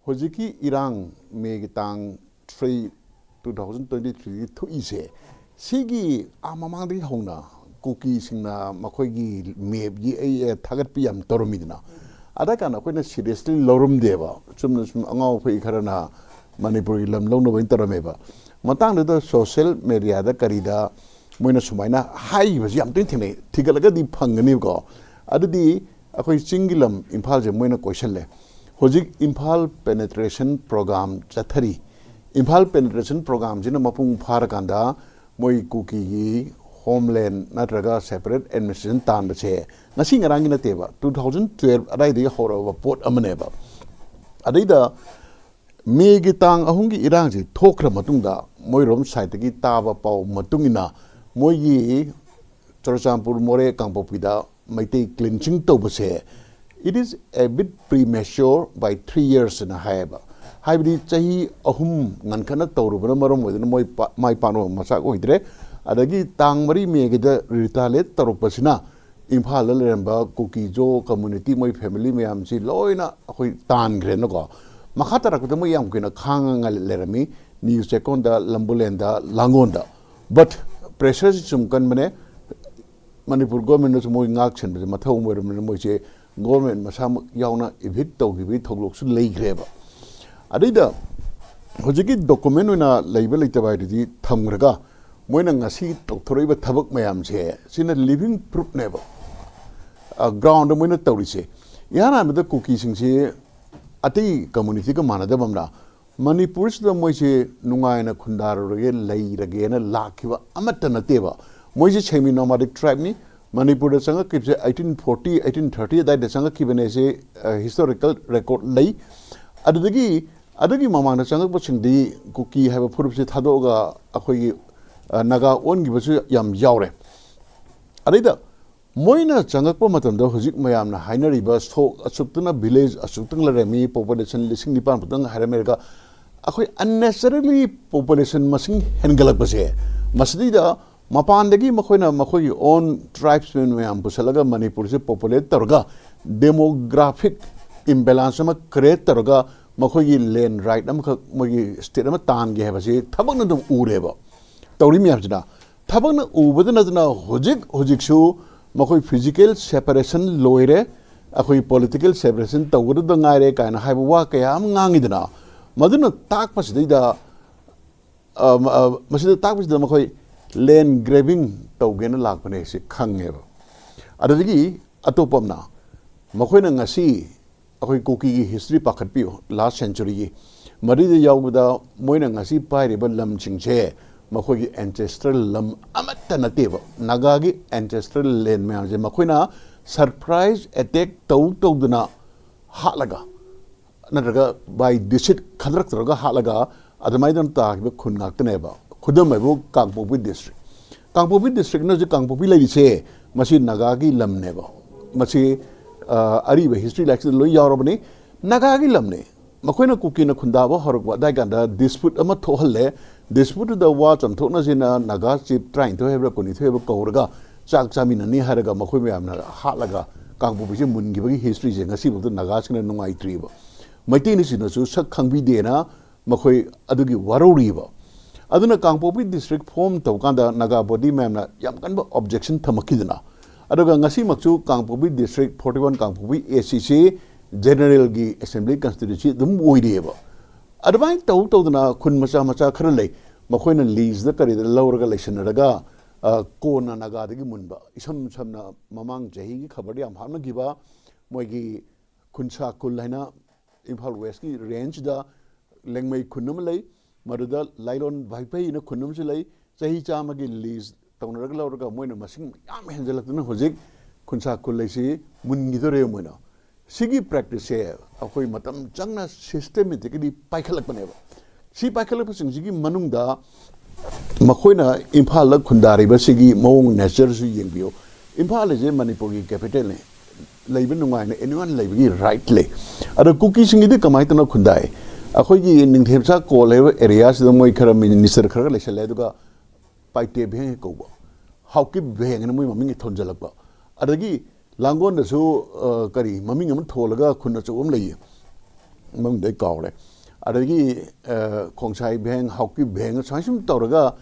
Hojiki irang me tang 3 2023 thu ise sigi amamang di hona kuki singna makhoi me gi ai thagat piam toromidna ada kana koina seriously lorum deba chumna sum angau phai kharana manipuri lam longno bain tarameba matang da social media da karida moina sumaina hai ba yam tin thine thigalaga di phangani ko adudi akhoi chingilam imphal je moina question le hojik imphal penetration program chathari imphal penetration program jina mapung phar kanda moi kuki homeland natraga separate administration tan bache ngasi ngarang na teba 2012 adai de horoba pot amaneba adai da me gi tang ahungi irang ji thokra matungda moirom site gi taba pau matungina moi gi Chorchampur more kangpopida maitei cleansing to base it is a bit premature by 3 years in a haiba haibdi chahi ahum ngankana tawrubana marom wedna moi mai pano masak oidre adagi tang mari me gi da retaliate tarupasina imphal la lemba kuki jo community moi family me am si loina khoi tan gren ko makhatara ko mo yam kina khanga lerami news seconda lambulenda langonda but pressure sum kan mane manipur government no mo ngak chen be mathau mo mo che government masam yauna evict to gi thoglok su leigreba adida hojiki document na label leitaba di thamraga moina ngasi tokthoraiba thabak mayam che sina living proof neba ground moina tawrise yana meda kuki singse ati community ka manada bamna manipur sida moise nungaina khundarage leirage na lakhiba amatta nateba moise chemi nomadic tribe ni manipur da sanga kipse 1840 1830 da sanga kibane se historical record lei adagi mamang na sanga bachingdi kuki haba phurup se thadoga akhoi naga on gi basu yam yaure adida moina changakpa matamda hojik mayamna hainariba sthok asuptuna village asuptung la remi population lising nipan putang haramerga akhoi unnecessarily population masing hengalak base masdida mapandagi makhoina makhoi own tribesmen mayam busalaga manipur se populate targa demographic imbalance ma create targa makhoi land right am mogi state am tan ge habase thabak na dum ureba tawri miyamjina thabak na ubadna na hojik su makhoi physical separation loire akhoi political separation tawur da ngaire kaina haiba wa kayam ngangidna maduna tak pasidida masida tak pasidida makhoi land grabbing tawgena lakpane se khangeba adagi atopamna makhoi na ngasi akhoi kuki gi history pakhatpio last century gi marida yawda moina ngasi pairiba lam chingche makhoi ancestral lam amatta nateba naga gi ancestral land me anje makhoina surprise attack tawduna halaga natraga by deceit khadrak traga halaga adamaidan ta gi khun ngaktaneba khudam maibo kangpopi district na je kangpopi lai se masi naga gi lam neba masi ariba history like lo yarobani naga gi lam ne makhoina kukina khundaba horokwa dai ganda dispute ama thohalle dispute da wa chamthokna jina naga chief trying to have koni theba kawraga chak chamina ni haraga makhoi myamna halaga kangpopi je mungi bagi history je ngasi bu naga sina nungai triba maiti ni sina su sak khangbi de na makhoi adugi waroriba aduna kangpopi district form tawkanda naga body myamna yam kanba objection thamakidna aduga ngasi makchu kangpopi district 41 kangpopi ACC general gi assembly constituency dum oideba advai tawduna khun macha khara lei makhoina lease da kari da lawraga leisanaraga kona naga dagi munba isam samna mamang jahi gi khabar yam hamna giba moigi khunsa kul haina imphal west gi range da lengmai khunum lei maruda lailon bhaipai na khunum se lei jahi chama gi lease tawnaraga lawraga moina masing yam henjalaktuna hojik khunsa kul leisi mungi dore moina sigi practice akoi matam changna systematically paikhalakpaneba si paikhalak singigi manungda makhoina imphal la khundari ba sigi mong nature su yengbio imphal je manipur gi capital ne leiba nungai na anyone leiba gi right le ada kuki singi de kamai tana khundai akoi gi ningthepsa ko leba area se moi khara minister khara lesale duga paite bhe ko ba hauki bhe ngena moi maming thonjalakba adagi langon da so kari maming am tholaga khunna chom lei mong de kaure adagi khongchai beng hauki beng saisum tawraga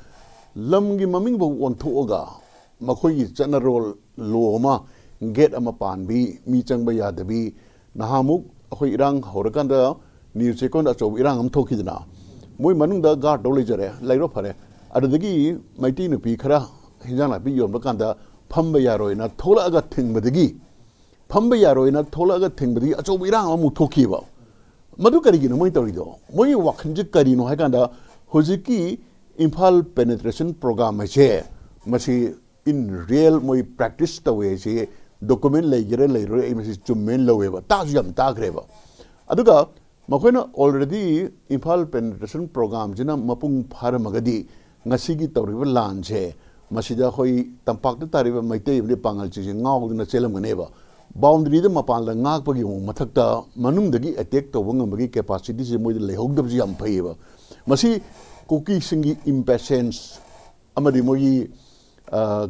lamgi maming bo onthoga makhoi gi general loma get ama panbi mi changba yadabi nahamuk akhoi irang horakanda ni sekon acho irang am thokidna moi manung da guard do lejare lairo phare adagi maiti nupi khara hinjana bi yom bakanda phamba yaroina thola aga thingmadagi phamba yaroina thola aga thingmadagi acho irang amu thokiba madu karigino moi tawrido moi wakhanji karino haikanda hojiki Imphal penetration program che masi in real moi practice tawe che document legere leiro e masi chummen laweba ta jam ta greba aduga makoina already Imphal penetration program jina mapung pharamagadi ngasi gi tawriba lan che masida khoi tampak ta tariba maitei le pangal chi ngaudna chelam ganeba boundary de mapal la ngak pagi mathakta manung dagi attack to ngambagi capacity je moi le hogdab jam phaiba masi cookie singi impatience amadi moi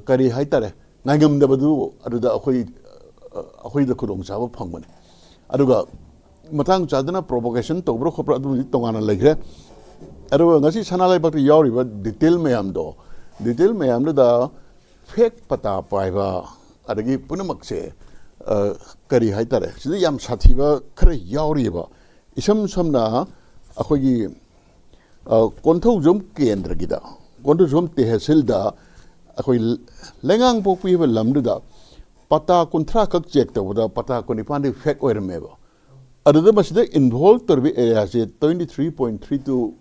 kari haitare ngam dabadu aduda akhoi da khudong chaba phangmane aduga matang chadana provocation to bro khopra adu tongana legre aduga ngasi sanalai bakti yori ba detail mayam da fake pata paiba adagi punamak se kari haitare sida yam sathiba khare yori ba isam samna akhoi gi konthau jom kendra gida konthau jom tehsil da akhoi lengang pokpi ba lamdu da pata kontra kak check ta da pata ko nipan de fake oir meba adada masida involved torbi area se 23.32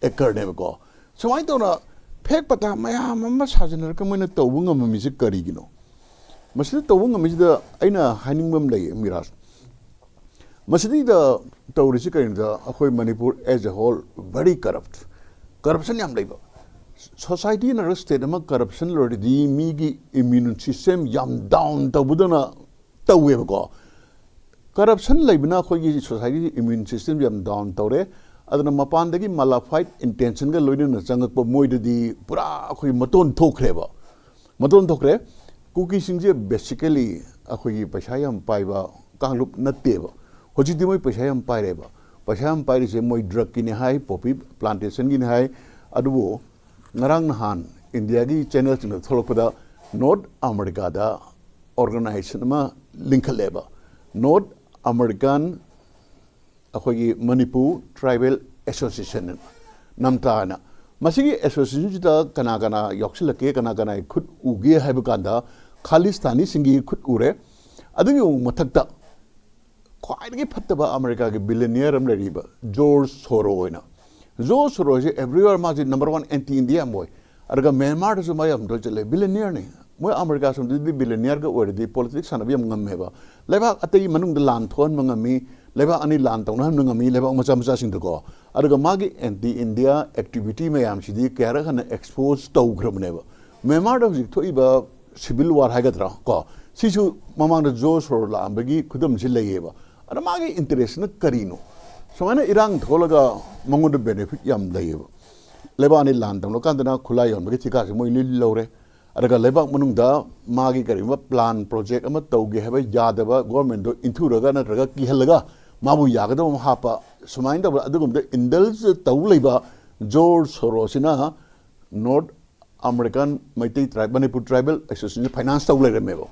acre ne ko somai to na fake pata maya mamma sajanar ka mena to bunga mami se kari gino masida to bunga misida aina haningbam lay miras masidi da tawrisi kainda akhoi manipur as a whole very corruption yam laiba society na state ma corruption lordi mi gi immune system yam down tabudana tawwe ko corruption laibna khoi gi society immune system yam down tawre adana mapan dagi malified intention ga loina na changak po moidadi pura akhoi maton thokre cookie singje basically akhoi gi paisa yam paiba kanglup natteba hoji di moi paisa yam paireba paisa yam pairi se moi drug ki ne hai poppy plantation ki ne hai adubo ngarang nahan india gi channel china tholokpada north america da organization ma link leba north american akhoi gi manipur tribal association namtana masigi association da kana yoksilake kana khut uge haibukanda khalistani singi khut ure adugi mathakta quite fattaba America ke billionaire am lariba George Soros George Soros everywhere ma number 1 anti India boy arga Myanmar so mayam do chale billionaire ne moi America so di billionaire ga or di politics sana biam ngammeba leba atai manung de lan thon mangami leba ani lan tawna ngami leba macha sing ko arga magi anti India activity mayam sidi kara khana expose tawgramneba Myanmar do thoiba civil war hagatra ko sisu mamang de George Soros la ambagi khudam sillayeba ada magi interest na karino so mana irang tholaga mangun benefit yam dayeba leba ani lan tang lokandana khulai yon bagi chika se moi lil lore adaga leba manung da magi karima plan project ama tawge haba yadaba government do inthuraga na raga ki halaga mabu yagada hapa sumain da adugum de indulge tawleba George Soros na North American Meitei tribe Manipur tribal association finance tawle remebo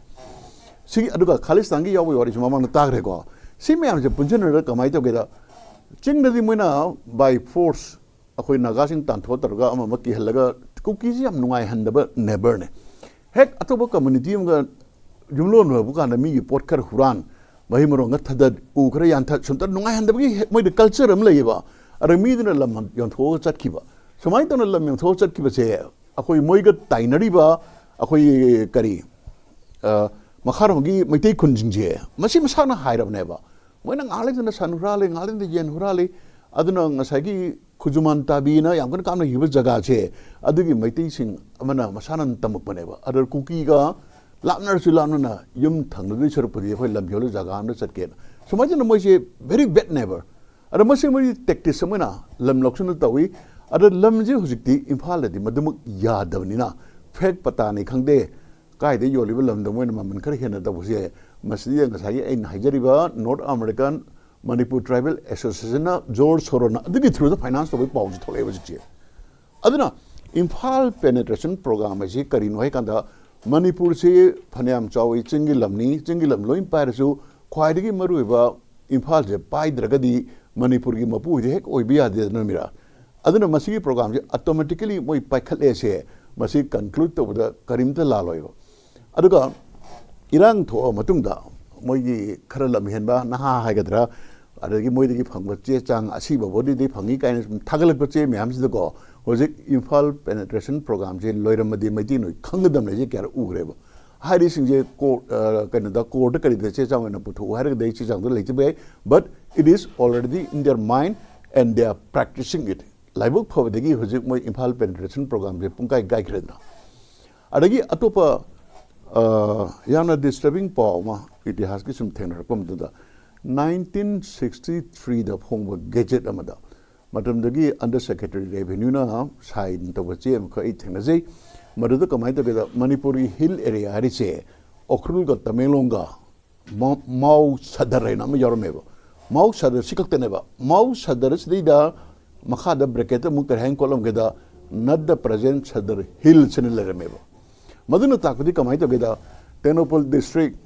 si aduga khalistangi yawo yori mamang na tagre ko si me am je punjana kamai to geda chingdi moina by force akhoi naga sing tan tho targa ama maki halaga cookie yam nungai handaba neighbor ne hek atoba community am ga jumlo no bu kana mi pot khar huran bai maro nga thada u khara yan tha sunta nungai handaba gi moi de culture am leiba ara mi dina lam yon tho chat kiba somai to lam yon tho chat kiba se akhoi moi ga tainari ba akhoi kari makharogi maitai khunjingje masi masana hairabneba moina ngaleng sanurale ngaleng yen hurale aduna ngasagi khujuman tabina yam kan kamna hiba jaga che adugi maitai sing amana masanan tamakpaneba adar cookie ga lapnar sulamna yum thangni sarpudi hoi lamjolo jaga amna chatken somajana moise very bad neighbor ada masi moi tactics samana lam loksuna tawi ada lamje hujikti imphal di madumuk yadawni na fake pata ni khangde kai de yoli lam da moina man khar hena da buse masdi ngasagi ein hajariba North American Manipur Tribal Association George Sorona the through the finance of Paul Tole. Adana Imphal penetration program is Karino Kanda Manipur se Paniam Chawi Chingilam Loin Parisu, Quaidi Maruiva, Imphal Pai Dragadi, Manipuri Mapu, the heck Oibia de Namira. Adana Masi program automatically Moi Pakalese, Masi conclude over the Karim the Laloyo. Aduga Iran to Matunda, Moi Karalam Henba, Naha Hagadra, Adagi Moidi Pangbache Chang, Asiba, body de Pangika and Tagalpache, Miams the go. Was it Imphal penetration program? Jane Loira Madi Madino, Kangadam Najaka Ureva. High Sing Canada court, the Chesam and Putu, where they Chesam the later bay, but it is already in their mind and they are practicing it. Live poverty was it my Imphal penetration program, the Punkai Gaikredna. Adagi Atopa Yana disturbing Palma, it has some tenor come to the 1963 the homework gadget Amada. Madam Dagi Under Secretary Revenue na side into the 𝐂𝐸𝐻𝐿 Madada Kamaita Manipuri Hill area Harise Okrulga Tamelonga Mau Sadarena Yormeva Mau Sadar Sikaktaneva Mau Sadaris Dida Makada Breketa Mukar Hankolam Geda not the present Sadar Hill Senelaremeva Maduna Takudi Kamaita Geda Tenopol District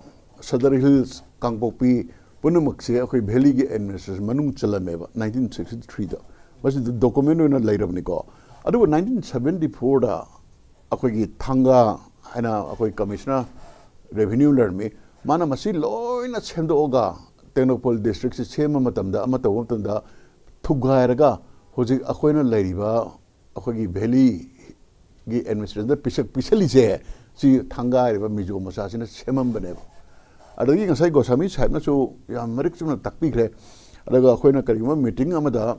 Sadar Hills Kangpopi Punumaxia Beligi Administration Manung Chalameva 1963 was the document in a later Nico. Adu 1974 da akogi thanga haina akoi commissioner revenue lermi mana masi loina chendoga Tenopol district se chema matamda amata womtanda thugairaga hoji akoina leiriba akogi valley gi administration da pisali se si thanga riba mijo masa sina chemam bane adagi ngasai gosami sahib na chu ya marik chuna takpi gre adaga akoina karima meeting amada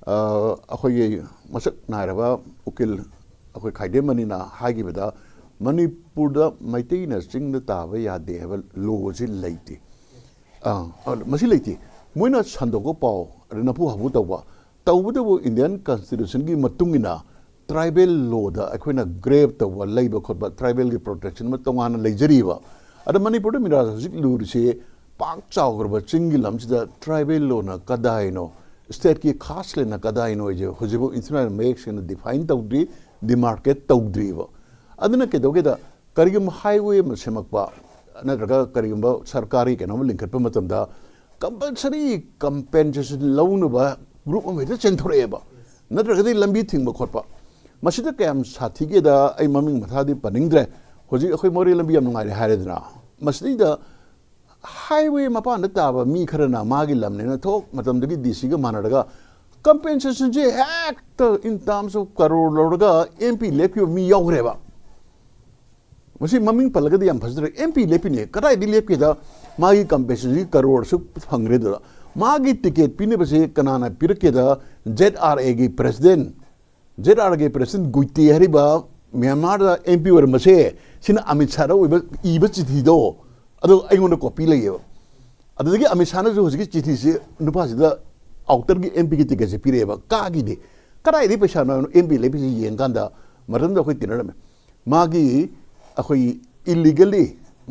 अखोई मसक नायरबा उकिल अखोई खाइदे मनीना हागिबदा मणिपुरदा मैतेना चिंगदा ताबा यादे हबा लोजी लैति मसी लैति Moina संदोगो पाव रनपु हबु तवा तवबदबु Indian constitution की मतुंगिना tribal law दा अखोइना grave तवा लैबा खोबा tribal की प्रोटेक्शन म तंगाना लैजरीबा अदा मणिपुरदा मिरा हजिक लुरसे पाक चावगरबा चिंगी लमसिदा ट्राइबल लॉ ना कदाइनो State की खास लेना कदा इनो जो हुजबो इंटरनल मेक्स इन डिफाइन तौद्री डिमार्केट तौद्री वो अदना के दोगे दा करिगम हाईवे में सेमकपा नत्रगा करिगम सरकारी के नाम लिंक पे मतम दा कंपल्सरी कंपेंसेशन लोन बा ग्रुप में तो चेंथोरे बा नत्रगा दी लंबी थिंग बखोटपा मसिदा कैम साथी के दा आई ममिंग मथादी पनिंगद्रे हुजी अखोई मोरी लंबी हम नुंगारे हारेदना मसिदा highway mapanda taba mi kharana magi lamne na thok matam dagi dc ga manadaga compensation je act in terms of crore lodaga mp lepio mi yogreba masi maming palaga di am phasre mp lepine kadai di lepke da magi compensation crore su phangre da magi ticket pine base kanana pirke da zra gi president guiti hariba myanmar da mp war mase sina amit sara oiba iba chithi do ado aingona copy layo adagi amisana jo hojiki chithi se nupa sida outer gi mp gi ticket se pireba ka gi de kadai di paisa na mp le bi yen ganda maram da khoi tinarame magi akhoi illegally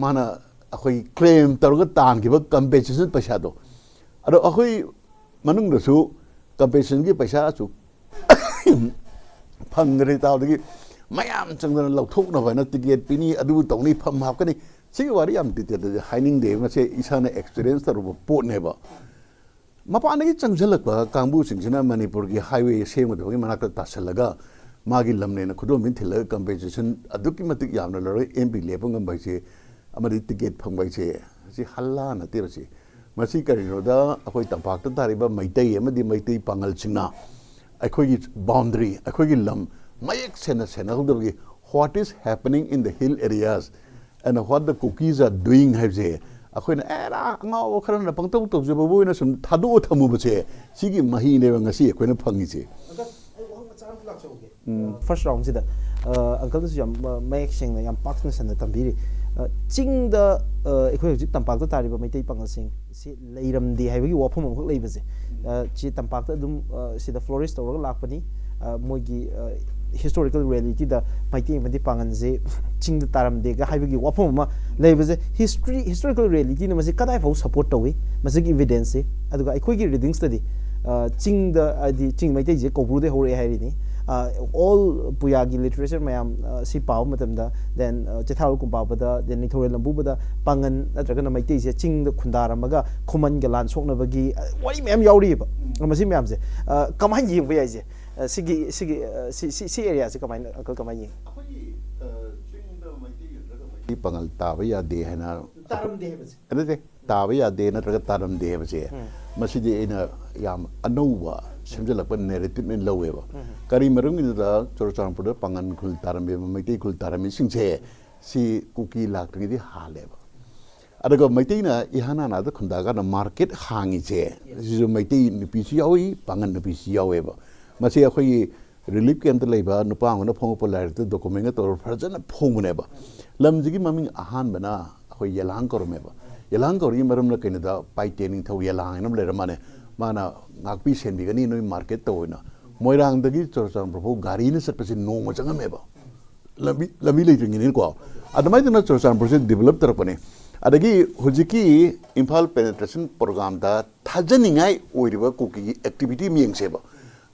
mana akhoi claim targa tan gi ba compensation paisa do ado akhoi manung da su compensation gi paisa su phangre taw dagi mayam changna lauthok na ba na ticket pini adu tawni pham hakani सी वारी हम तिते हाइनिंग दे मसे इसाने experience तरुब pot नेबा मपान की चंगजलक कांबू सिंगजना मणिपुर की highway सेमदोगी मनाक तासलगा मागी लमने न खुदो मिन थिल कंपेंसेशन अदुकी मतिक यामना लरे एमपी लेपंगम बाइसे अमरि टिकेट फंगबाइसे सि हल्ला नते बसे मसी करिनोदा अखोई तंपाक तारिबा मैतै अमदि मैतै पांगल सिंगना अखोई बाउंड्री अखोई लम मयक सेना सेना हुदबगी what is happening in the hill areas and what the cookies are doing have say akhoi na era ngau khara na pangtau tau je babu na sum thadu thamu ba che sigi mahi ne ba ngasi akhoi na phangi che first round sida uncle su yam mayek sing yam pak na san tambiri ching da akhoi hojik tampak ta tari ba mai tei pangal sing si leiram di hai gi wafum khok lei ba se chi tampak ta dum sida florist tawra lak pani mogi historical reality da maiti mandi panganze ching da taram de ga haibagi wapom ma leibase historical reality na masi kadai fau support tawi masi evidence aduga aikoi gi reading study ching da di ching maiti je kobru de hore hairi ni all puyagi literature mayam si paw matam da then chethal kum paw da then nithore lambu da pangan natraga na maiti je ching da khundar maga khuman ga lan sokna bagi wari mayam yauri ba masi mayam je kamai ying ba je si area se kamai kamai ying pangal tawa ya de hena taram de ba ade tawa ya de natraga taram de ba je masi de ina yam anouba semjalakpa narrative in laweba kari marung da chorchampur pangan khul tarambe maitei khul tarami singche si kuki lakri di haleba adaga maitei na ihana na da khundaga na market hangi che si maitei nupi si yawi pangan nupi si yaweba masi akhoi relief camp da leiba nupa ngona phong polarity document tor farjana phonguneba lamjigi maming ahan bana akhoi yelang kormeba yelang kori maram na kainada pai training thau yelang nam leramane mana ngakpi senbigani noi market toina moirang dagi chorcham propo gari ne satpasi no machanga meba lami leitringin ko adamai dana chorcham project develop tarapane adagi hujiki imphal penetration program da thajaningai oiriba kuki activity miyengseba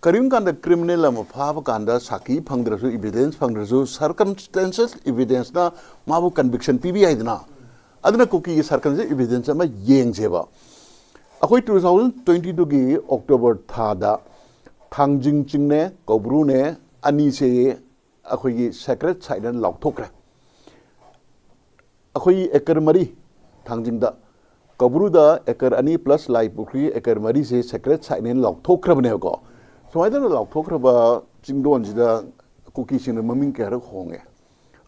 karim kanda criminal am phab kanda saki phangdrasu evidence phangdrasu circumstances evidence na mabu conviction pbi dana adana kuki circumstances evidence ma yengseba अखोई 2022 की अक्टूबर थादा थांजिंग चिंगने कबरू ने अनी से अखोई की secret side ने लौटोकरे अखोई एकर मरी थांजिंग दा कबरू दा एकर अनी प्लस लाइफ पुखरी एकर मरी से सेक्रेट साइड ने लौटोकरे बने को समाइदा ने लौटोकरे बा चिंगदोन जिदा कुकी सिंग ममिंग के रख होंगे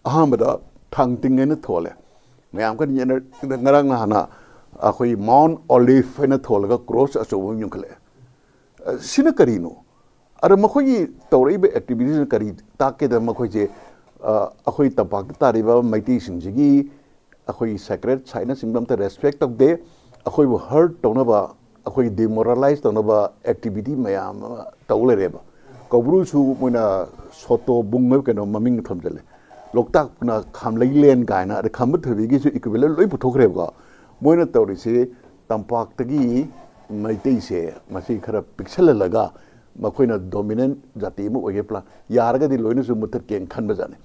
अहां बदा थांजिंग ने थोले मैं आमका नियन नरंग ना अखोई माउंट ओलिव ने थोलगा क्रॉस अचोब युंखले सिन करीनो अरे मखोई तौरइबे एक्टिविटीज करी ताके द मखोई जे अखोई तपाक तारिबा मैती सिंजिगी अखोई सेक्रेट साइना सिंगदम ते रेस्पेक्ट ऑफ दे अखोई वो हर्ट तौनबा अखोई डिमोरलाइज तौनबा एक्टिविटी मयाम तौले रेबा कबरू सु मोना सोतो बुंग केनो ममिंग थमजले लोकताक ना खामलै लेन गायना अरे खाम थबिगी सु इक्विवेलेंट लोइ पुथोखरेबा मोइना तौरिसे तंपाक्तगी मैतई से मसी खरा पिक्सल लगा मखोइना डोमिनेंट जाति मु ओगे प्लान यारगदि लोइना सु मुथत कें खनबा जाने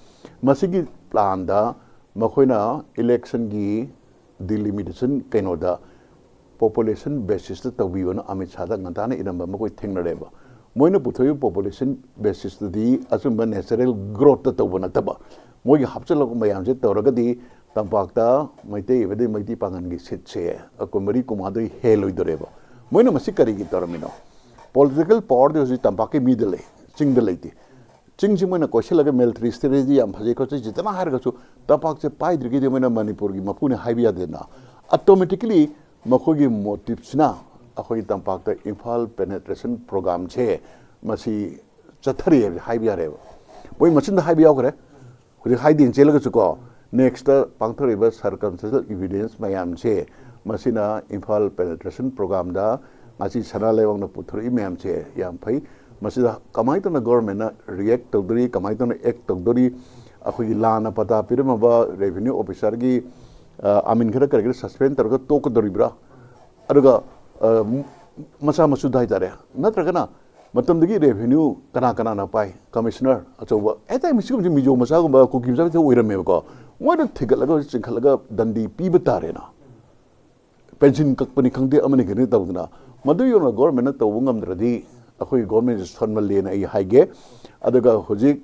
मसीगी प्लान दा मखोइना इलेक्शन की डिलिमिटेशन कैनोदा पॉपुलेशन बेसिस ता तबियोना अमित शाह दा ngantana इनम मखोइ थेंगनरेबा मोइना पुथोय पॉपुलेशन बेसिस दी असुम नेचुरल ग्रोथ ता तबना तबा मोइगी हपचलक मयाम से तौरगदि तंपाक्ता मैतई बदे मैती पांगन की सीट से अकोमरी कुमादरी हेलोइदरेबा मोइना मसी करिगी तोरमिनो पॉलिटिकल पावर दे होसी तंपाके मिदले चिंग दे लेती चिंग मोइना कोशलगा मिलिटरी स्ट्रेटजी याम फजे को जितना हारगसु तंपाक से पाइद्रिगी दे मोइना मणिपुर की मपुने हाइबिया देना ऑटोमेटिकली मखोगी मोटिव्सना अखोगी तंपाक्ता इंफाल पेनेट्रेशन प्रोग्राम छे मसी चथरी हाइबिया रेबा मोइ मसिन हाइबिया करे खुदि हाइदिन चेलगसु को नेक्स्ट पांथरिबा सर्कमस्टेंशियल एविडेंस मैम से मसिना इंफाल पेनेट्रेशन प्रोग्राम दा मासी सना लेवंग न पुथरि मैम से याम फै मसिदा कमाई तो न गवर्नमेंट ना रिएक्ट तौदरी कमाई तो न एक्ट तौदरी अखोगी लाना पता पिरमबा रेवेन्यू ऑफिसर की आमिन खरा करगे सस्पेंड तरगा तोकदरिब्रा अदुगा मसा मसु दाइदारे नत्रगना मतमदगी रेवेन्यू कना कना ना पाई कमिश्नर अचौबा एताइ मिसिगम जि मिजो मसागुम कुकी जाबे तो ओइरमेबको मोइना थिगलगा चिंखलगा दंडी पीबा तारेना पेंशन ककपनि खंगदे अमनि गने तौदना मदु योना गवर्नमेंट तौबु ngamdradi अखोई गवर्नमेंट सनमलेना आई हाइगे अदगा होजिक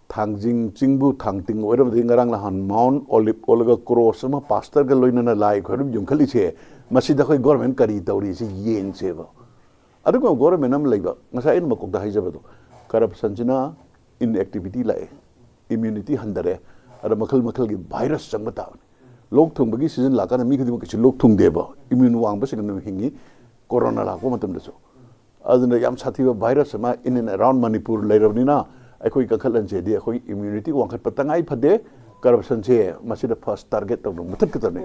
थांजिंग चिंगबु थांतिंग ओइरबदि ngarang lahan माउंट ओलिव ओलगा क्रॉस मा पास्टर ग लोइना लाइ खरु जुंखलि छे मसिदा खै गवर्नमेंट करी तौरी से येन छेबा अदगा गवर्नमेंट am leiba ngasa इन मकोकदा हाइजबदो करप्शन जिना इनएक्टिविटी लाए इम्यूनिटी हंदरे अरे मखल मखल की वायरस चंगबता लोक थुंबगी सीजन लाकाना मी खदिम किछि लोक थुंगदेबा इम्यून वांग बसिगन हिंगी कोरोना लाको मतम दसो अदन याम साथीबा वायरस मा इन एंड अराउंड मणिपुर लेरबनिना अखोई कखलन जेदि अखोई इम्यूनिटी वांग खत पतंगाई फदे करप्शन से मसिदा फर्स्ट टारगेट तब मुथक कतने